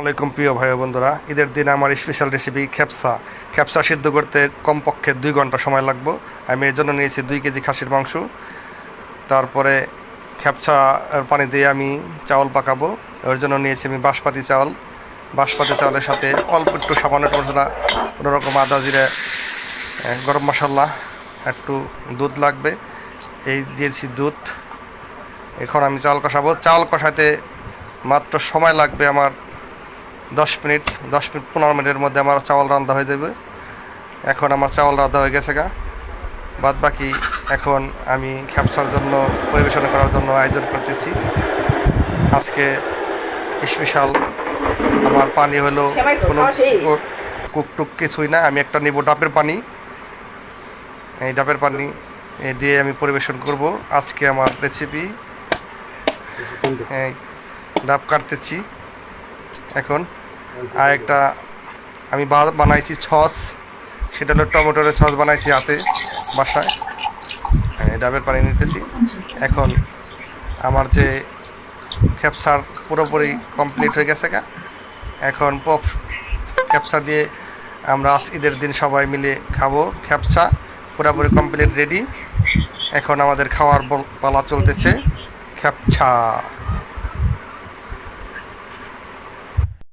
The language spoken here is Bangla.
আসসালামাইকুম প্রিয় ভাই বন্ধুরা, ঈদের দিন আমার স্পেশাল রেসিপি খেপসা সিদ্ধ করতে কমপক্ষে 2 ঘন্টা সময় লাগবে। আমি এর জন্য নিয়েছি 2 কেজি খাসির মাংস। তারপরে খেপসার পানি দিয়ে আমি চাউল পাকাবো। এর জন্য নিয়েছি আমি বাসমতি চাউলের সাথে অল্প একটু সামান্য মশলা, কোনোরকম আদা জিরে, গরম মশলা, একটু দুধ লাগবে। এই দিয়েছি দুধ। এখন আমি চাউল কষাতে মাত্র সময় লাগবে আমার 10 মিনিট 15 মিনিটের মধ্যে আমার চাউল রান্না হয়ে যাবে। এখন আমার চাউল রান্না হয়ে গেছে বাদ বাকি এখন আমি খেপসার জন্য পরিবেশন করার জন্য আয়োজন করতেছি। আজকে স্পেশাল আমার পানি হলো কোনো কুকটুক কিছুই না। আমি একটা নিব ডাবের পানি। এই ডাবের পানি দিয়ে আমি পরিবেশন করব আজকে আমার রেসিপি। ডাব কাটতেছি এখন। আর একটা আমি বানাইছি সস, সেটা হলো টমেটোর সস বানাইছি হাতে বাসায়। ডাবের পানি নিতেছি। এখন আমার যে খেপসার পুরোপুরি কমপ্লিট হয়ে গেছে এখন খেপসা দিয়ে আমরা ঈদের দিন সবাই মিলে খাবো। খেপসা পুরোপুরি কমপ্লিট রেডি। এখন আমাদের খাওয়ার পালা চলতেছে। খেপসা।